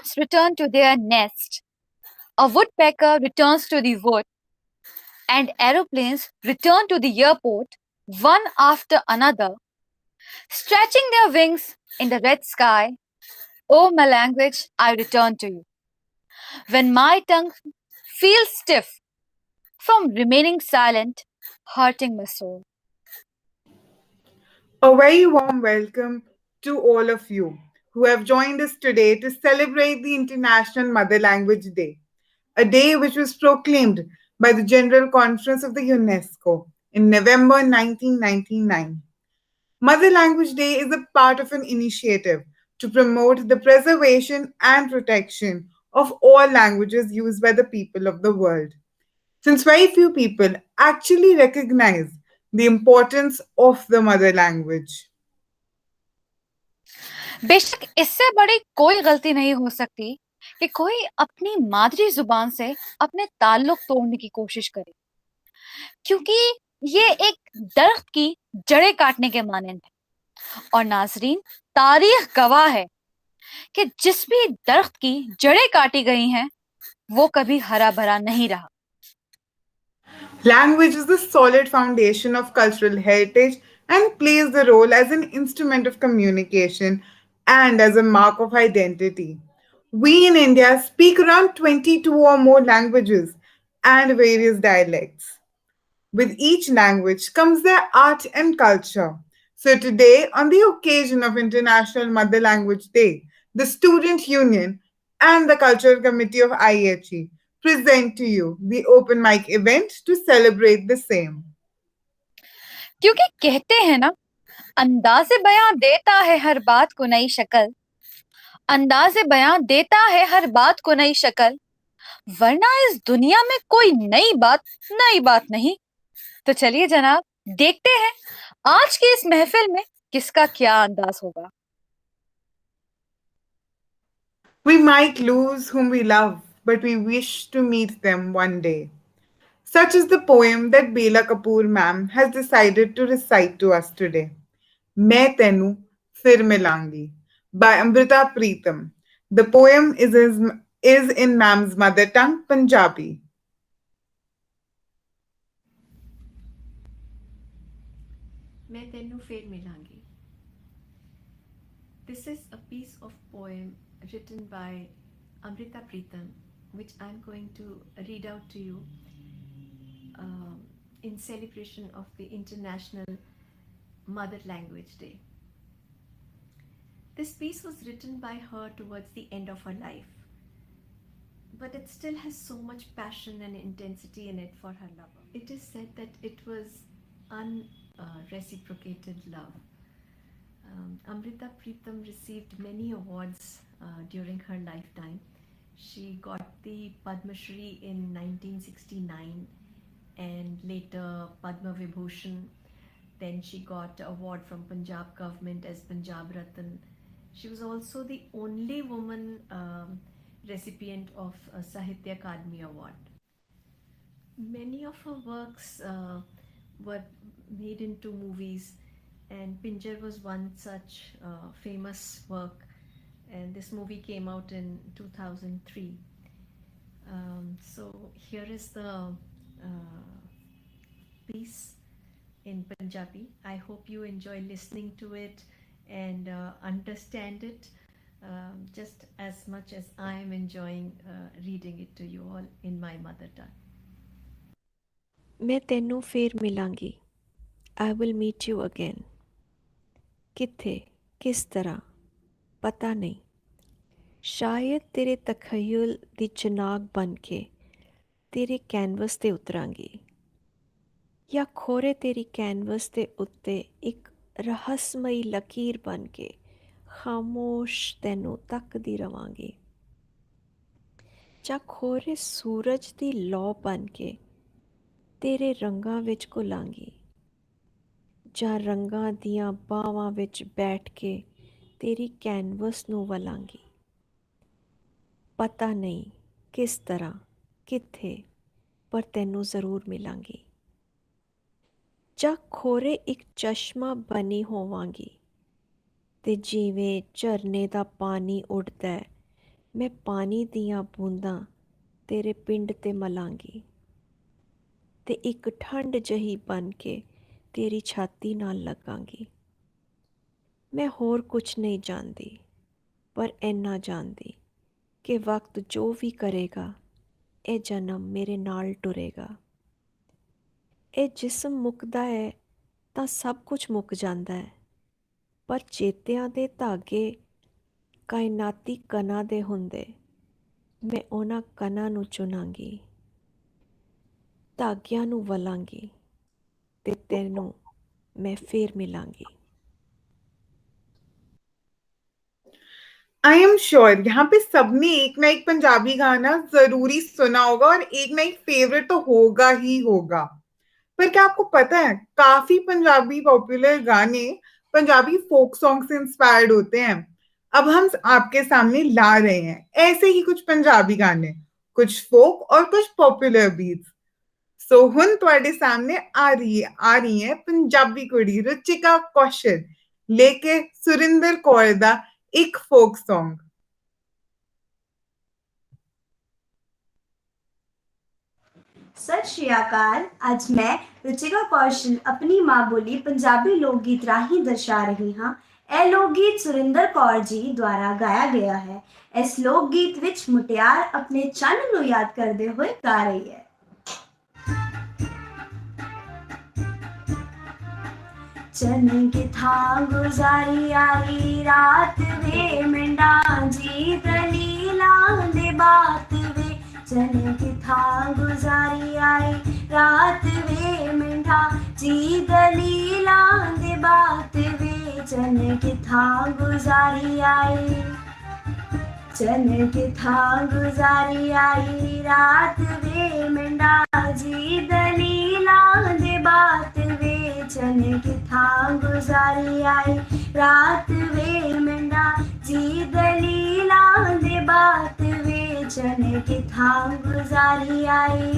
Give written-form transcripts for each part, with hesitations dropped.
Birds return to their nest, a woodpecker returns to the wood, and aeroplanes return to the airport one after another, stretching their wings in the red sky. Oh, my language, I return to you. When my tongue feels stiff from remaining silent, hurting my soul. A very warm welcome to all of you who have joined us today to celebrate the International Mother Language Day, a day which was proclaimed by the General Conference of the UNESCO in November 1999. Mother Language Day is a part of an initiative to promote the preservation and protection of all languages used by the people of the world, since very few people actually recognize the importance of the mother language. बेशक इससे बड़ी कोई गलती नहीं हो सकती कि कोई अपनी मादरी जुबान से अपने ताल्लुक तोड़ने की कोशिश करे, क्योंकि ये एक दरख्त की जड़ें काटने के मानंद है। और नाजरीन, तारीख गवाह है कि जिस भी दरख्त की जड़ें काटी गई हैं, वो कभी हरा भरा नहीं रहा। Language is the solid foundation of cultural heritage and plays the role as an instrument of communication and as a mark of identity. We in India speak around 22 or more languages and various dialects. With each language comes their art and culture. So, today, on the occasion of International Mother Language Day, the Student Union and the Cultural Committee of IHE present to you the open mic event to celebrate the same. क्योंकि कहते हैं ना, अंदाज़े बयां देता है हर बात को नई शक्ल, अंदाज़े बयां देता है हर बात को नई शक्ल, वरना इस दुनिया में कोई नई बात नहीं। तो चलिए जनाब, देखते हैं आज की इस महफिल में किसका क्या अंदाज होगा। We might lose whom we love, but we wish to meet them one day. Such is the poem that Bela Kapoor ma'am has decided to recite to us today. मैं तेनू फिर मिलांगी by Amrita Preetham. The poem is in ma'am's mother tongue, Punjabi. मैं तेनू फेर मिलांगी. This is a piece of poem written by Amrita Preetham, which I'm going to read out to you in celebration of the International Mother Language Day. This piece was written by her towards the end of her life, but it still has so much passion and intensity in it for her lover. It is said that it was unreciprocated love. Amrita Preetham received many awards during her lifetime. She got the Padma Shri in 1969 and later Padma Vibhushan. Then she got an award from Punjab government as Punjab Ratan. She was also the only woman recipient of a Sahitya Akademi Award. Many of her works were made into movies, and Pinjar was one such famous work, and this movie came out in 2003. So here is the piece in Punjabi. I hope you enjoy listening to it and understand it just as much as I am enjoying reading it to you all in my mother tongue. मैं तेनू फेर मिलांगी. I will meet you again. किथे, किस तरह, पता नहीं. शायद तेरे तखय्युल दी चनाक बन के तेरे कैनवस ते उतरांगी, या खोरे तेरी कैनवस दे उत्ते एक रहस्यमयी लकीर बन के खामोश तैनू तकदी रवांगी, ਜਾਂ ਖੋਰੇ ਸੂਰਜ ਦੀ ਲੌ ਬਣ ਕੇ ਤੇਰੇ ਰੰਗਾਂ ਵਿੱਚ ਘੁਲਾਂਗੀ, ਜਾਂ ਰੰਗਾਂ ਦੀਆਂ ਬਾਹਾਂ ਵਿੱਚ ਬੈਠ ਕੇ ਤੇਰੀ ਕੈਨਵਸ ਨੂੰ ਵਲਾਂਗੀ. ਪਤਾ ਨਹੀਂ ਕਿਸ ਤਰ੍ਹਾਂ, ਕਿੱਥੇ, ਪਰ ਤੈਨੂੰ ਜ਼ਰੂਰ ਮਿਲਾਂਗੀ. ਜਾਂ ਖੋਰੇ ਇੱਕ ਚਸ਼ਮਾ ਬਣੀ ਹੋਵਾਂਗੀ, ਤੇ ਜਿਵੇਂ ਝਰਨੇ ਦਾ ਪਾਣੀ ਉੱਡਦਾ मैं पानी दियां बूंदां तेरे पिंड ते मलांगी ते एक ठंड जही बन के तेरी छाती नाल लगांगी। मैं होर कुछ नहीं जानदी पर इन्ना जानदी कि वक्त जो भी करेगा ਇਹ ਜਨਮ ਮੇਰੇ ਨਾਲ ਟੁਰੇਗਾ। ਇਹ ਜਿਸਮ ਮੁੱਕਦਾ ਹੈ ਤਾਂ ਸਭ ਕੁਝ ਮੁੱਕ ਜਾਂਦਾ ਹੈ, ਪਰ ਚੇਤਿਆਂ ਦੇ ਧਾਗੇ ਕਾਇਨਾਤੀ ਕਣਾਂ ਦੇ ਹੁੰਦੇ। ਮੈਂ ਉਹਨਾਂ ਕਣਾਂ ਨੂੰ ਚੁਣਾਂਗੀ, ਧਾਗਿਆਂ ਨੂੰ ਵਲਾਂਗੀ ਤੇ ਤੈਨੂੰ ਮੈਂ ਫੇਰ ਮਿਲਾਂਗੀ। आई एम श्योर यहाँ पे सबने एक ना एक पंजाबी गाना जरूरी सुना होगा और एक ना एक फेवरेट तो होगा ही होगा। पर क्या आपको पता है काफी पंजाबी पॉपुलर गाने पंजाबी फोक सॉन्ग से इंस्पायर्ड होते हैं। अब हम आपके सामने ला रहे हैं ऐसे ही कुछ पंजाबी गाने, कुछ फोक और कुछ पॉपुलर बीट्स। सो हुन ਤੁਹਾਡੇ सामने आ रही है पंजाबी कुड़ी रुचिका कौशल लेके सुरिंदर कौर दा एक फोक सॉन्ग। सत श्री अकाल। ਅੱਜ ਮੈਂ ਰੁਚਿਕਾ ਕੌਸ਼ਲ ਆਪਣੀ ਮਾਂ ਬੋਲੀ ਪੰਜਾਬੀ ਲੋਕ ਗੀਤ ਰਾਹੀਂ ਦਰਸਾ ਰਹੀ ਹਾਂ। ਇਹ ਲੋਕ ਗੀਤ ਸੁਰਿੰਦਰ ਕੌਰ ਜੀ ਦੁਆਰਾ ਗਾਇਆ ਗਿਆ ਹੈ। ਇਸ ਲੋਕ ਗੀਤ ਵਿੱਚ ਮੁਟਿਆਰ ਆਪਣੇ ਚੰਨ ਨੂੰ ਯਾਦ ਕਰਦੇ ਹੋਏ ਗਾ ਰਹੀ ਹੈ। चन के था गुजारी आई रात वे मिंडा जी दलीला दे बात वे। चन के था गुजारी आई रात वे मिंडा जी दलीला दे बात वे। चन के था गुजारी आई, चन के था गुजारी आई रात वे मिंडा जी दलीला दे बात वे। चन के था गुजारी आई रात वे मिंडा जी दलीला दे बात वे। चन के था गुजारी आई।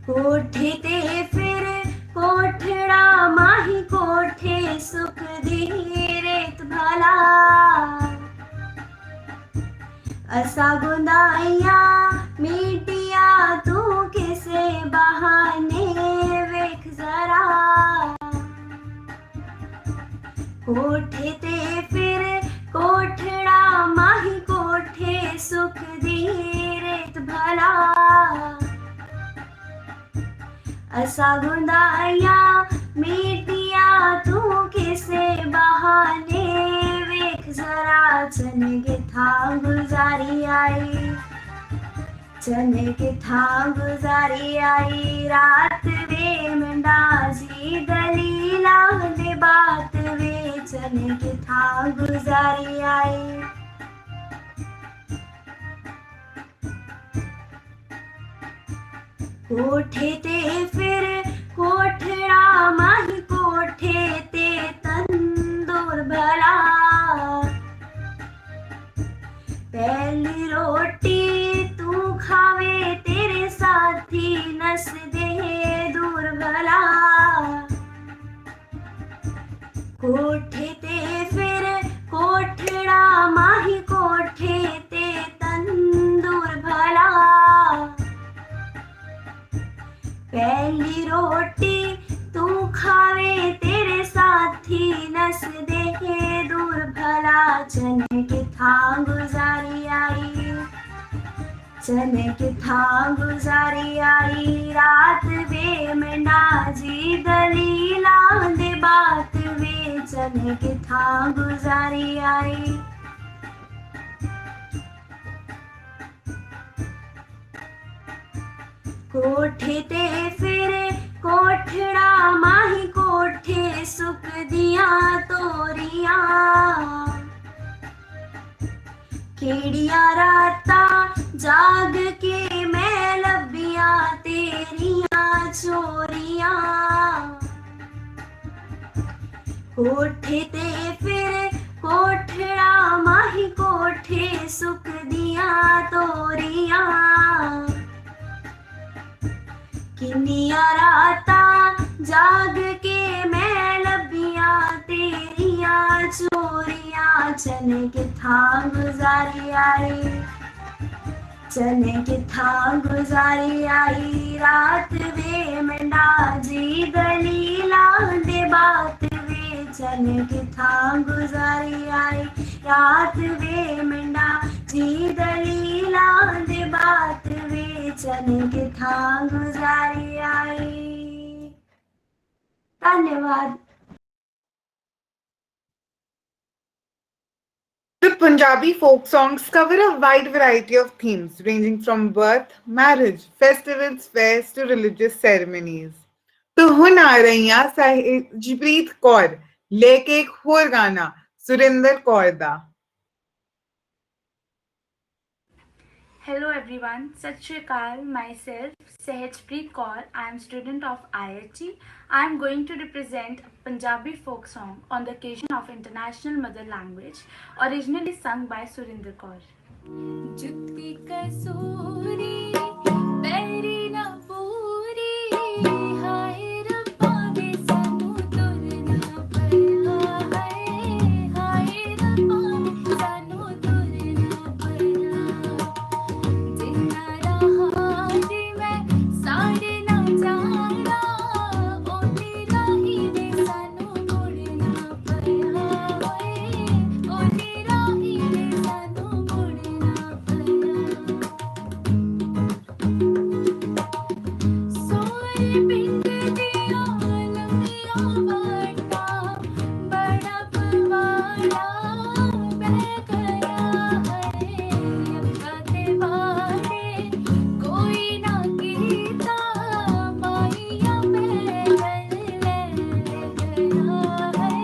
कोठे ते फिर कोठड़ा माही कोठे सुख दी रेत भला। असा गुंदाइया मीटिया तू किसे बहाने वेख जरा। कोठे ते फिर कोठड़ा माही कोठे सुख दी रेत भला। असा गुंदाइया मीटिया तू किसे बहाने वेख जरा। चन के था गुजारी आई, चन के था गुजारी आई रात वे मिंडा जी दलीला दे बात वे। चन के था गुजारी आई। कोठे ते फिर कोठड़ा माही कोठे ते तंदूर भला। पहली रोटी तू खावे तेरे साथी नस दे दूर भला। कोठे ते फिर कोठड़ा माही कोठे ते तंदूर भला। पहली रोटी तू खावे तेरे साथी नस दे दूर भला। चन के था गुजारी आई, चन के था गुजारी आई रात वे मिंडा जी दलीला दे बात वे। चन के था गुजारी आई। कोठे ते फिर कोठड़ा माही कोठे सुख दिया तोरिया। केड़िया राता जाग के मैं लबिया तेरिया चोरिया। कोठे ते फिर कोठड़ा माही कोठे सुख दिया तोरिया। किन्निया राता जाग के मैं लबिया चने किथा गुजारी आई चने किथा गुजारी आई रात वे मंडा जी दलीला दे बात वे चने किथा गुजारी आई रात वे मंडा जी दलीला दे बात वे चने किथा गुजारी आई धन्यवाद The Punjabi folk songs cover a wide variety of themes ranging from birth, marriage, festivals, fairs to religious ceremonies. तो ਹੁਣ ਆ ਰਹੀਆਂ ਸਾਹਿਜਪ੍ਰੀਤ ਕੌਰ ਲੈ ਕੇ ਇੱਕ ਹੋਰ ਗਾਣਾ ਸੁਰਿੰਦਰ ਕੌਰ ਦਾ Hello everyone, Sat Shri Akal, myself Sahajpreet Kaur. I am student of IIT. I am going to represent a Punjabi folk song on the occasion of International Mother Language, originally sung by Surinder Kaur. जुत्ती कसूरी पैरी ना पूरी हाय रब्बा वे सानू तुरना पिया हाय रब्बा वे सानू तुरना पिया जिन्ना रहा जी मैं साढ़े ना जाना ओनी राही वे सानू मुड़ना पिया ओनी राही वे सानू मुड़ना पिया सोए पिंड दिया लंबिया वाटा बड़ा पवाड़ा बह गया है अक्का ते वाड़े कोई ना कीता माइया पैदल ले गया है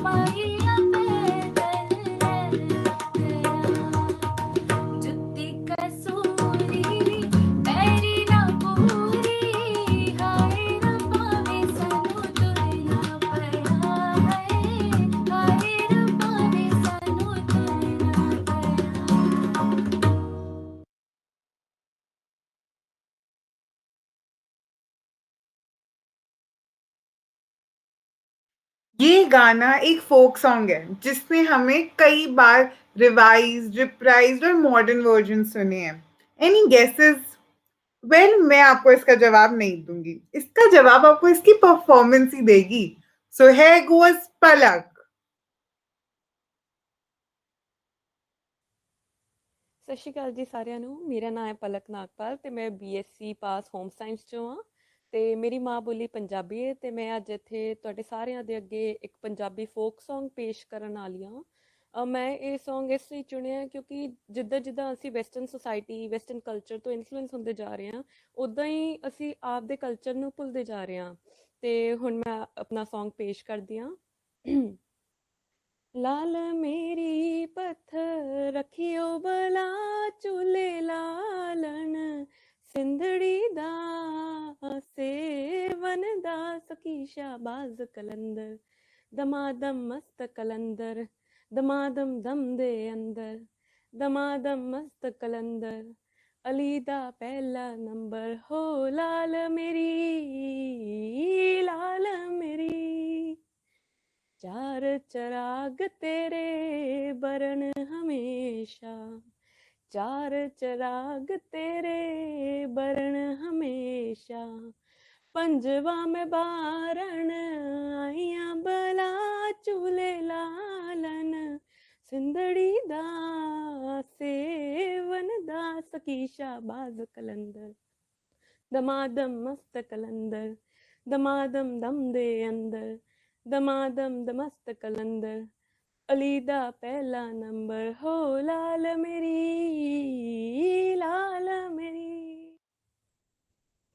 माइया पैदल ले गया जुत्ती कसूरी पैरी ना पूरी हाय रब्बा वे सानू तुरना पिया हाय रब्बा वे सानू तुरना पिया ये गाना एक फोक सॉन्ग है जिसने हमें कई बार रिवाइज रिप्राइज और मॉडर्न वर्जन सुने हैं एनी गेसेस वेल मैं आपको इसका जवाब नहीं दूंगी इसका जवाब आपको इसकी परफॉर्मेंस ही देगी सो है गोस पलक ਸਤਿ ਸ਼੍ਰੀ ਅਕਾਲ ਜੀ ਸਾਰਿਆਂ ਨੂੰ ਮੇਰਾ ਨਾਮ ਹੈ ਪਲਕ ਨਾਗਪਾਲ ਤੇ ਮੈਂ ਬੀਐਸਸੀ ਪਾਸ ਹੋਮ ਸਾਇੰਸ ਚੋਂ ਹਾਂ ਤੇ ਮੇਰੀ ਮਾਂ ਬੋਲੀ ਪੰਜਾਬੀ ਹੈ ਤੇ ਮੈਂ ਅੱਜ ਇੱਥੇ ਤੁਹਾਡੇ ਸਾਰਿਆਂ ਦੇ ਅੱਗੇ ਇੱਕ ਪੰਜਾਬੀ ਫੋਕ Song ਪੇਸ਼ ਕਰਨ ਵਾਲੀ ਹਾਂ ਮੈਂ ਇਹ Song ਇਸ ਲਈ ਚੁਣਿਆ ਕਿਉਂਕਿ ਜਿੱਦਾਂ ਜਿੱਦਾਂ ਅਸੀਂ ਵੈਸਟਰਨ ਸੋਸਾਇਟੀ ਵੈਸਟਰਨ ਕਲਚਰ ਤੋਂ ਇਨਫਲੂਐਂਸ ਹੁੰਦੇ ਜਾ ਰਹੇ ਹਾਂ ਉਦਾਂ ਹੀ ਅਸੀਂ ਆਪਦੇ ਕਲਚਰ ਨੂੰ ਭੁੱਲਦੇ ਜਾ ਰਹੇ ਹਾਂ ਤੇ ਹੁਣ ਮੈਂ ਆਪਣਾ Song ਪੇਸ਼ ਕਰਦੀ ਹਾਂ लाल मेरी पत्थर रखियो भला चूल्हे लालन सिंधड़ी दा सेवन दा सखी शाहबाज कलंदर दमादम मस्त कलंदर दमादम दम दे अंदर दमादम मस्त कलंदर अली दा पहला नंबर हो लाल मेरी चार चराग तेरे बरन हमेशा चार चराग तेरे बरन हमेशा पंजवा में बारण आइया बला चूल्हे लालन सिंधड़ी दा सेवन दा सखी शाहबाज कलंदर दमादम मस्त कलंदर दमादम दम दे अंदर दमादम दमस्त कलंदर अली दा पहला नंबर हो लाल मेरी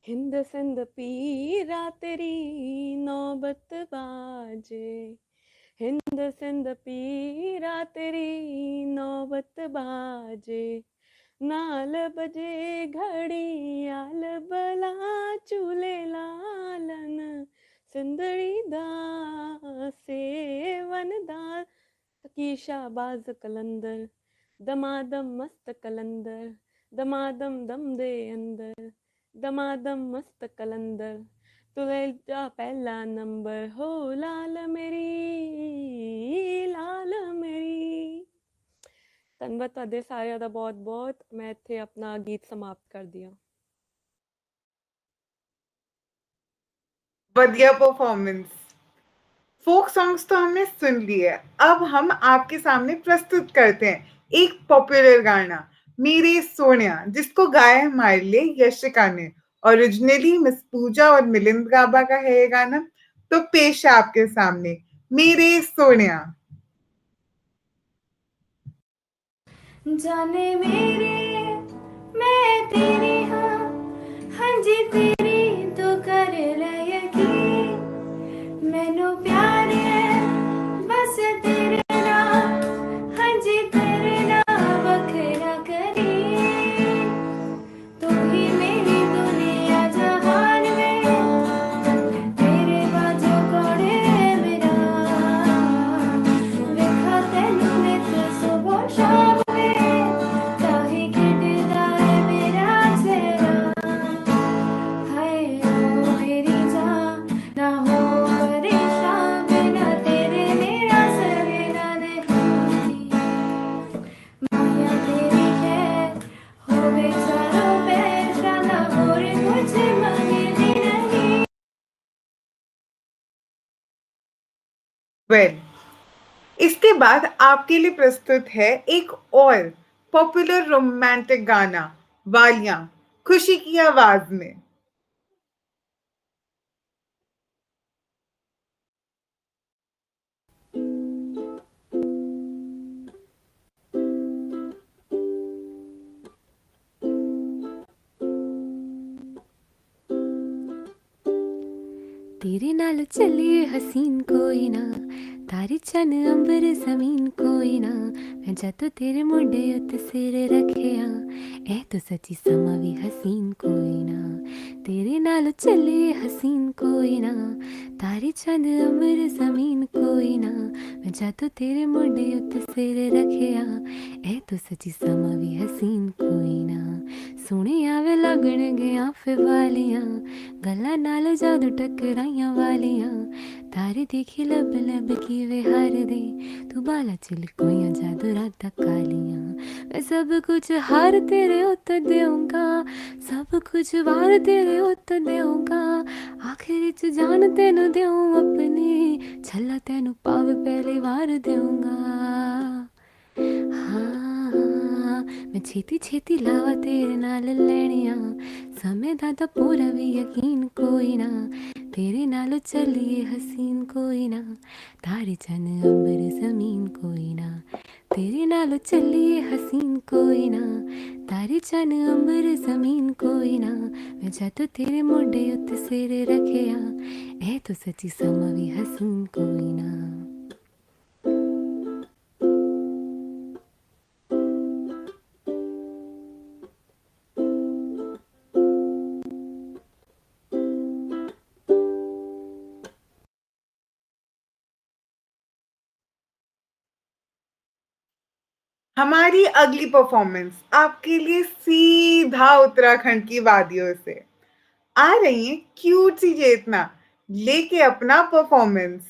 हिंद सिंध पीरा तेरी नौबत बाजे हिंद सिंध पीरा तेरी नौबत बाजे नाल बजे घड़ी आल बला चूल्हे लालन सिंधड़ी दा सेवन दा सखी शाहबाज कलंदर दमादम मस्त कलंदर दमादम दम दे अंदर दमादम मस्त कलंदर तुले जा पहला नंबर हो लाल मेरी ਧੰਨਵਾਦ ਤੁਹਾਡੇ ਸਾਰਿਆਂ ਦਾ ਬਹੁਤ-ਬਹੁਤ। ਮੈਂ ਇੱਥੇ ਆਪਣਾ ਗੀਤ ਸਮਾਪਤ ਕਰਦੀ ਹਾਂ। बढ़िया परफॉर्मेंस। फोक सॉन्ग्स तो हमने सुन लिए, अब हम आपके सामने प्रस्तुत करते हैं एक पॉपुलर गाना मेरे सोनिया, जिसको गाया है हमारे लिए यशिका ने। ओरिजिनली मिस पूजा और मिलिंद गाबा का है ये गाना, तो पेश है आपके सामने मेरे सोनिया। जाने मेरे मैं तेरी हाँ, हाँ जी तेरी तो कर ले यकीन, मैनू प्यार है बस तेरे नाल, हाँ जी तेरे नाल बखरा करी, तू ही मेरी दुनिया जहान में, तेरे बाजू कोड़े मेरा, वेखा तैनू नित सुबह शाम वेल, इसके बाद आपके लिए प्रस्तुत है एक और पॉपुलर रोमांटिक गाना वालियां, खुशी की आवाज में। तेरे नाल चले हसीन कोई ना, तारी चन अंबर जमीन कोई ना, मैं जद तेरे मुंडे उत्ते सिर रखिया, ए तो सच्ची समा भी हसीन कोई ना, तेरे नाल चले हसीन कोई ना, तारी चन अंबर जमीन कोई ना, मैं जद तेरे मुंडे उत्ते सिर रखिया, ए तो सच्ची समा भी हसीन कोई ना, सोने आवे लगन गया फिर वालियां, गल्लां नाल जादू टकराइयां वालियां, तारे देखी लब लब की वे हार दे, तू बाला चिलकोइयां जादू रातां कालियां, मैं सब कुछ हार तेरे उत्त देऊंगा, सब कुछ वार तेरे उत्त देऊंगा, आखिर च जान तेनू देऊं अपनी, छल्ला तेनू पाव पहली वार देऊंगा। हाँ, मैं छेती छेती लावा तेरे नाल लैनियां, समय दा तां पूरा भी यकीन कोई ना, तेरे नाल चलिए हसीन कोई ना, तारे चन अंबर जमीन कोई ना, तेरे नाल चलिए हसीन कोई ना, तारे चन अंबर जमीन कोई ना, मैं जद तेरे मोढे उत्ते सिर रखिया, ए तो सच्ची समा भी हसीन कोई ना। हमारी अगली परफॉर्मेंस आपके लिए सीधा उत्तराखंड की वादियों से आ रही है क्यूट सी चेतना लेके अपना performance.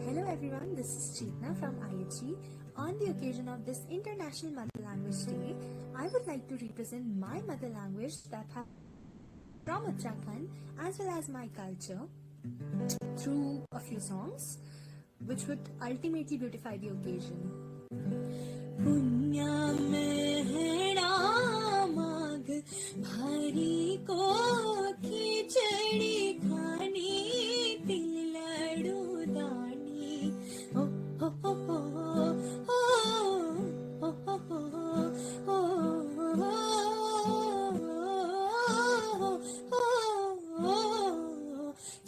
Hello everyone, this is Chetna from IHG. On the occasion of this International Mother Language Day, I would like to represent my mother language that has from Uttarakhand as well as my culture through a few songs which would ultimately beautify the occasion. पुण्या मेहड़ा माग भारी को खिचड़ी खानी तिल लड्डू दानी हो हो हो हो हो हो हो हो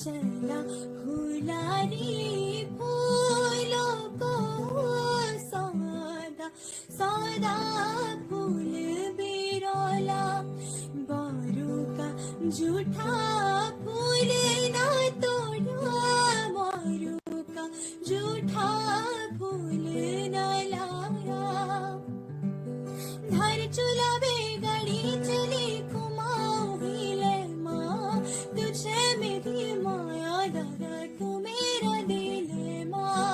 चला हुलारी फूलों को सौदा सौदा फूल बिरोला बारू का झूठा फूल ना तोड़ा बारू का झूठा फूल ना लाया धर चूल्हा बेगड़ी चली कुमाऊं हिले माँ तुझे मेरी माया दादा तू मेरा दिल माँ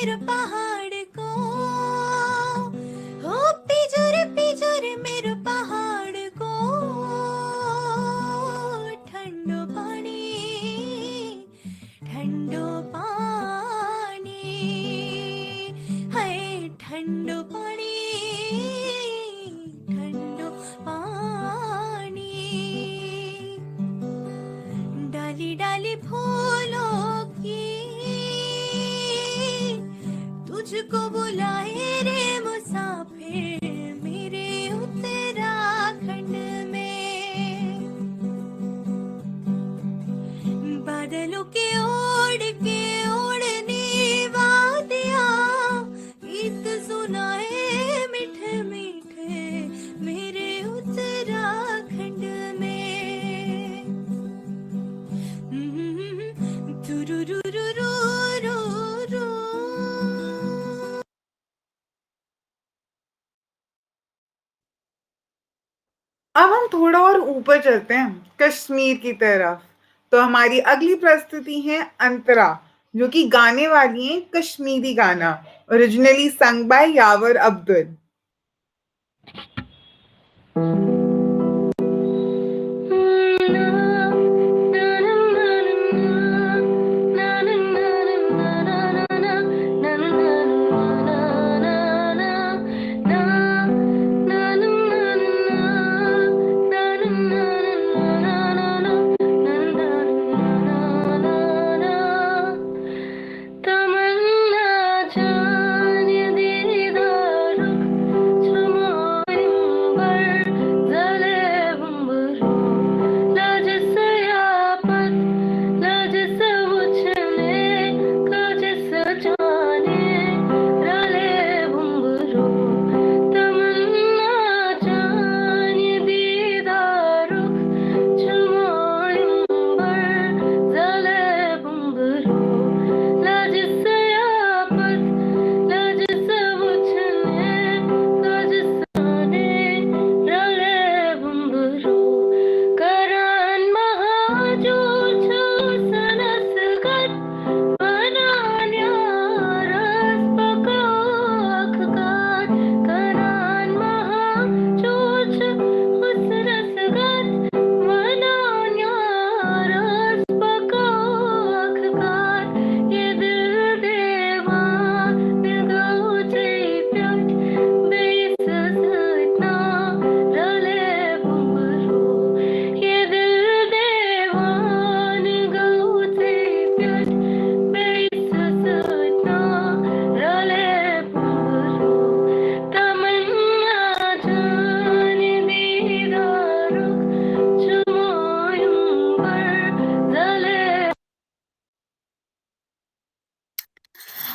मेरे पहाड़ को, ओ पिजुर मेरे पहाड़ को, ठंडो पानी है, ठंडो पानी, ठंडो पानी, डाली डाली फूलों की तुझको बुलाए रे मुसाफिर मेरे उत्तराखंड में, बादलों के ओढ़ने वादियाँ गीत सुनाए मीठे मीठे मेरे उत्तराखंड में, तुरुरुरुरुरुरु। अब हम थोड़ा और ऊपर चलते हैं कश्मीर की तरफ। तो हमारी अगली प्रस्तुति है अंतरा, जो कि गाने वाली है कश्मीरी गाना, originally sung by Yavar Abdul.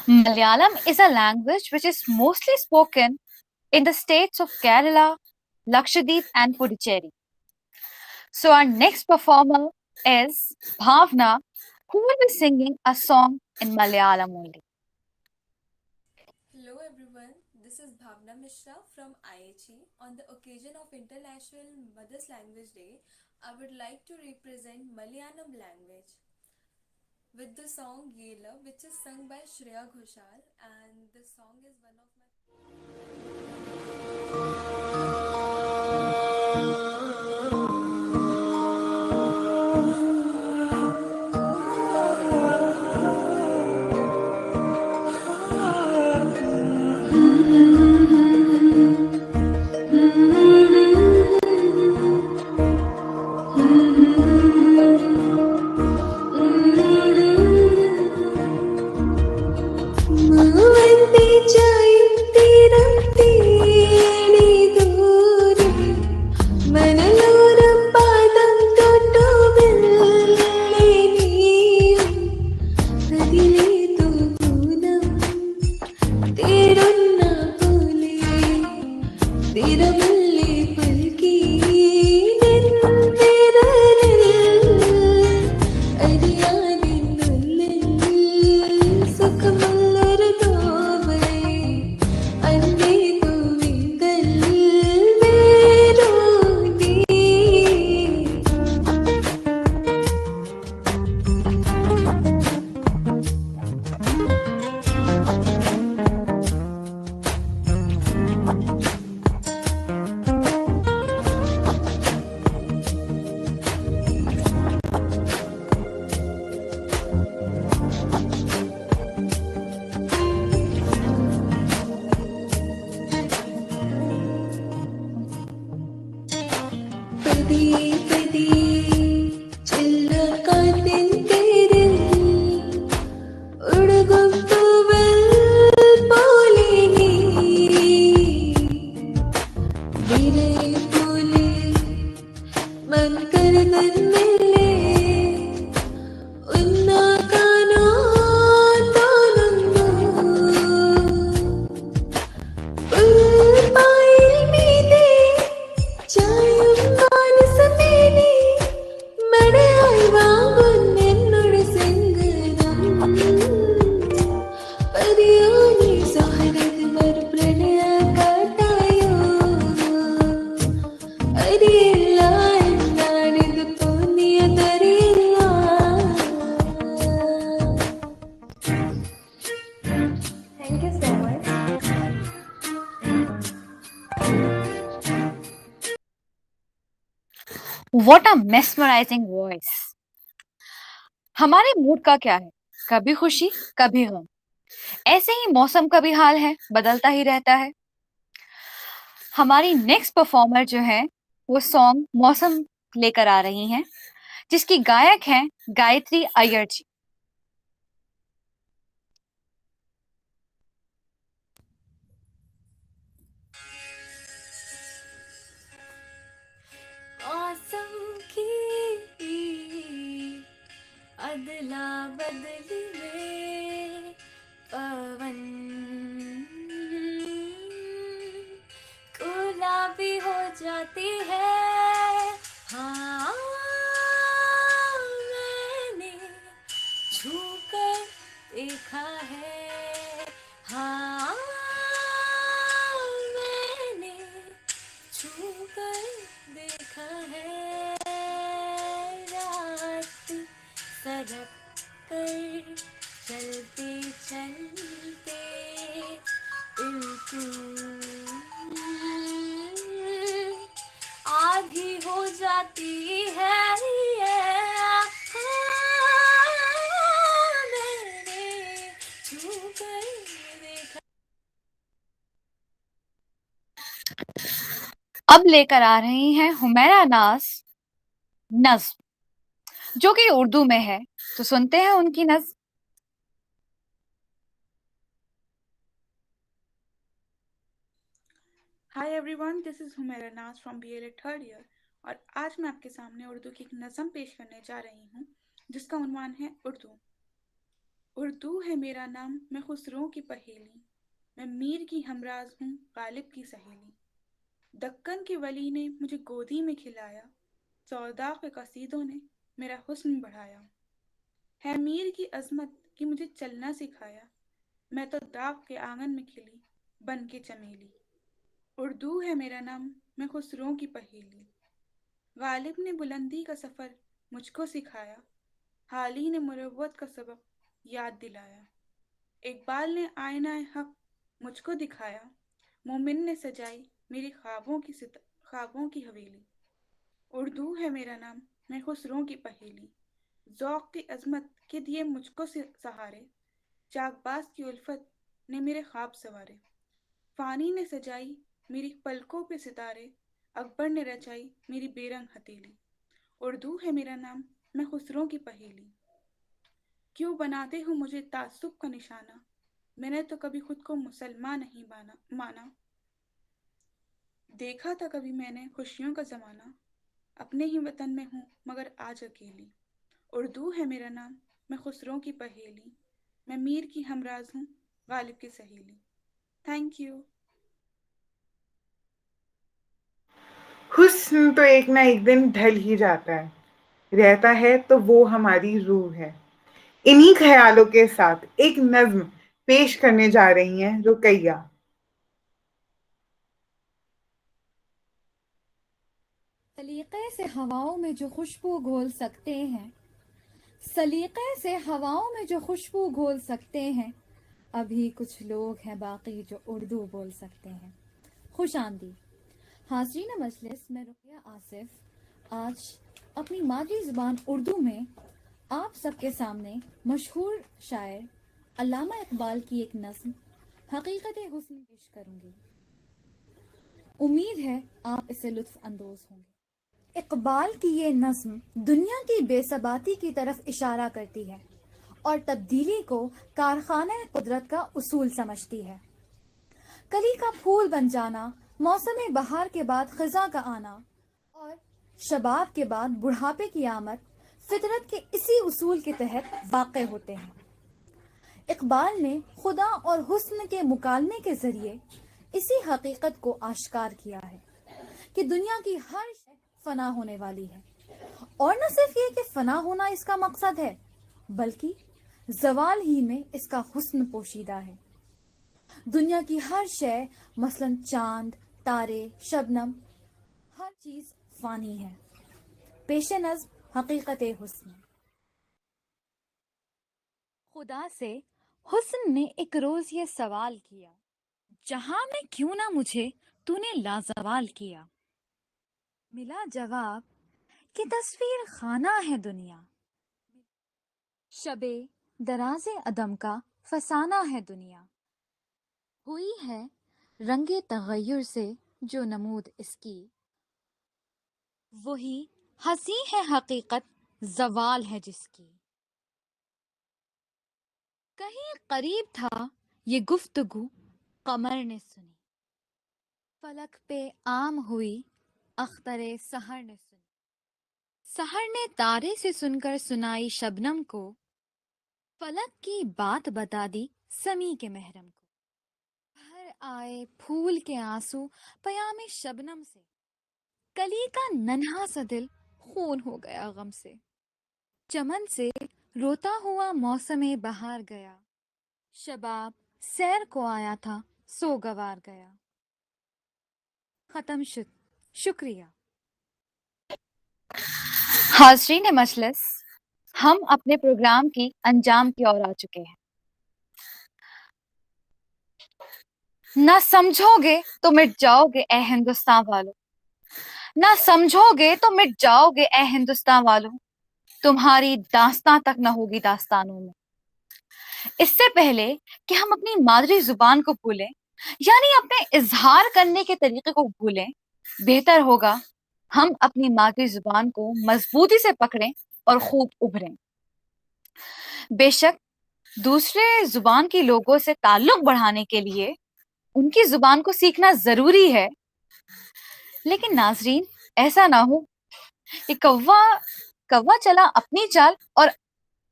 Malayalam is a language which is mostly spoken in the states of Kerala, Lakshadweep, and Puducherry. So, our next performer is Bhavna, who will be singing a song in Malayalam only. Hello everyone, this is Bhavna Mishra from IHE. On the occasion of International Mother's Language Day, I would like to represent Malayalam language with the song Yela, which is sung by Shreya Ghoshal, and the song is one of my मैं What a mesmerizing voice. हमारे mood का क्या है, कभी खुशी कभी गम, ऐसे ही मौसम का भी हाल है, बदलता ही रहता है। हमारी नेक्स्ट परफॉर्मर जो है वो सॉन्ग मौसम लेकर आ रही हैं, जिसकी गायक हैं गायत्री अय्यर जी। मौसम की अदला बदली में पवन गुलाबी हो जाती है। हाँ, मैंने छू कर देखा है। हाँ, मैंने छू कर देखा है। रात सरक कर चलते चलते आधी हो जाती है। मैंने छू कर देखा। अब लेकर आ रही हैं हुमैरा नाज नज्म, जो कि उर्दू में है, तो सुनते हैं उनकी नज्म। Hi everyone, this is Humaira नाज फ्रॉम BLA थर्ड ईयर और आज मैं आपके सामने उर्दू की एक नज़म पेश करने जा रही हूँ जिसका उन्वान है उर्दू। उर्दू है मेरा नाम, मैं खुसरों की पहेली, मैं मीर की हमराज हूँ, गालिब की सहेली। दक्कन के वली ने मुझे गोदी में खिलाया, सौदा के कसीदों ने मेरा हुस्न बढ़ाया। है मीर की अजमत कि मुझे चलना सिखाया, मैं तो दाग के आंगन में खिली बन के चमेली। उर्दू है मेरा नाम, मैं खुसरों की पहेली, गालिब ने बुलंदी का सफ़र मुझको सिखाया, हाली ने मुरव्वत का सबक याद दिलाया। इकबाल ने आईना हक मुझको दिखाया, मोमिन ने सजाई मेरी ख्वाबों की हवेली। उर्दू है मेरा नाम, मैं खुसरों की पहेली, ज़ौक़ की अज़मत के दिए मुझको सहारे, चाकबाज की उल्फत ने मेरे ख्वाब सवारे। फ़ानी ने सजाई मेरी पलकों पे सितारे, अकबर ने रचाई मेरी बेरंग हथेली। उर्दू है मेरा नाम, मैं खुसरों की पहेली, क्यों बनाते हो मुझे तासुब का निशाना, मैंने तो कभी खुद को मुसलमान नहीं माना। देखा था कभी मैंने खुशियों का ज़माना, अपने ही वतन में हूँ मगर आज अकेली। उर्दू है मेरा नाम, मैं खुसरों की पहेली, मैं मीर की हमराज हूँ, गालिब की सहेली। Thank you. हुस्न तो एक ना एक दिन ढल ही जाता है, रहता है तो वो हमारी रूह है। इन्हीं ख्यालों के साथ एक नज्म पेश करने जा रही हैं रुकैया। सलीके से हवाओं में जो खुशबू घोल सकते हैं, सलीके से हवाओं में जो खुशबू घोल सकते हैं, अभी कुछ लोग हैं बाकी जो उर्दू बोल सकते हैं। खुश आमदी हाज़रीन मजलिस, मैं रुकैया आसिफ आज अपनी मादरी ज़ुबान उर्दू में आप सबके सामने मशहूर शायर अल्लामा इकबाल की एक नज़्म हकीकत हुस्न पेश करूंगी। उम्मीद है आप इसे लुत्फ अंदोज होंगे। इकबाल की ये नज़्म दुनिया की बेसबाती की तरफ इशारा करती है और तब्दीली को कारखाना कुदरत का उसूल समझती है। कली का फूल बन जाना, मौसम बहार के बाद खिजा का आना और शबाब के बाद बुढ़ापे की आमद फितरत के इसी उसूल के तहत वाक़े होते हैं। इकबाल ने खुदा और हुस्न के मुकालमे के जरिए इसी हकीकत को आश्कार किया है कि दुनिया की हर शय फना होने वाली है, और न सिर्फ ये कि फना होना इसका मकसद है, बल्कि जवाल ही में इसका हुस्न पोशीदा है। दुनिया की हर शय मसलन चांद, तारे, शबनम, हर चीज फानी है। पेशे नज़्म हकीकत हुस्न। खुदा से हुस्न ने एक रोज ये सवाल किया, जहां में क्यों ना मुझे तूने लाजवाल किया। मिला जवाब कि तस्वीर खाना है दुनिया, शबे दराजे अदम का फसाना है दुनिया। हुई है रंगे तगय्युर से जो नमूद इसकी, वही हंसी है हकीकत जवाल है जिसकी। कहीं करीब था ये गुफ्तगू कमर ने सुनी, फलक पे आम हुई अख्तरे सहर ने सुनी। सहर ने तारे से सुनकर सुनाई शबनम को, फलक की बात बता दी समी के महरम को। भर आए फूल के आंसू पयामे शबनम से, कली का नन्हा सा दिल खून हो गया गम से। चमन से रोता हुआ मौसमे बहार गया, शबाब सैर को आया था सो गवार गया। खत्म शुद, शुक्रिया। हाज़रीन मजलिस, हम अपने प्रोग्राम की अंजाम की ओर आ चुके हैं। ना समझोगे तो मिट जाओगे ए हिंदुस्तान वालों, ना समझोगे तो मिट जाओगे ए हिंदुस्तान वालों। तुम्हारी दास्तां तक न होगी दास्तानों में। इससे पहले कि हम अपनी मादरी जुबान को भूलें, यानी अपने इजहार करने के तरीके को भूलें, बेहतर होगा हम अपनी मादरी जुबान को मजबूती से पकड़ें और खूब उभरें। बेशक दूसरे जुबान के लोगों से ताल्लुक बढ़ाने के लिए उनकी जुबान को सीखना जरूरी है, लेकिन नाजरीन ऐसा ना हो कि कौवा चला अपनी चाल और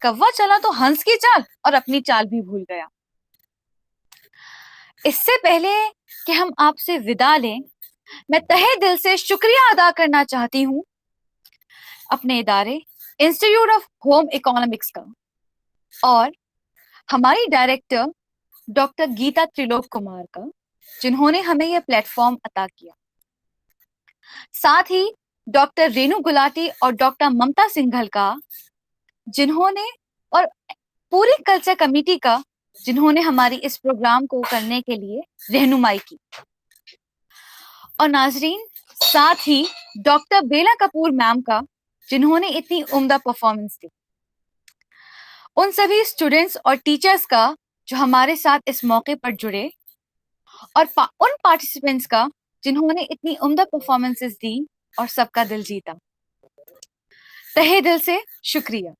कौवा चला तो हंस की चाल और अपनी चाल भी भूल गया। इससे पहले कि हम आपसे विदा लें, मैं तहे दिल से शुक्रिया अदा करना चाहती हूँ अपने इदारे इंस्टीट्यूट ऑफ होम इकोनॉमिक्स का और हमारी डायरेक्टर डॉक्टर गीता त्रिलोक कुमार का, जिन्होंने हमें यह प्लेटफॉर्म अता किया। साथ ही डॉक्टर रेणु गुलाटी और डॉक्टर ममता सिंघल का, जिन्होंने, और पूरी कल्चर कमेटी का, जिन्होंने हमारी इस प्रोग्राम को करने के लिए रहनुमाई की। और नाजरीन साथ ही डॉक्टर बेला कपूर मैम का, जिन्होंने इतनी उम्दा परफॉर्मेंस दी। उन सभी स्टूडेंट्स और टीचर्स का जो हमारे साथ इस मौके पर जुड़े, और उन पार्टिसिपेंट्स का जिन्होंने इतनी उम्दा परफॉर्मेंसेस दी और सबका दिल जीता। तहे दिल से शुक्रिया।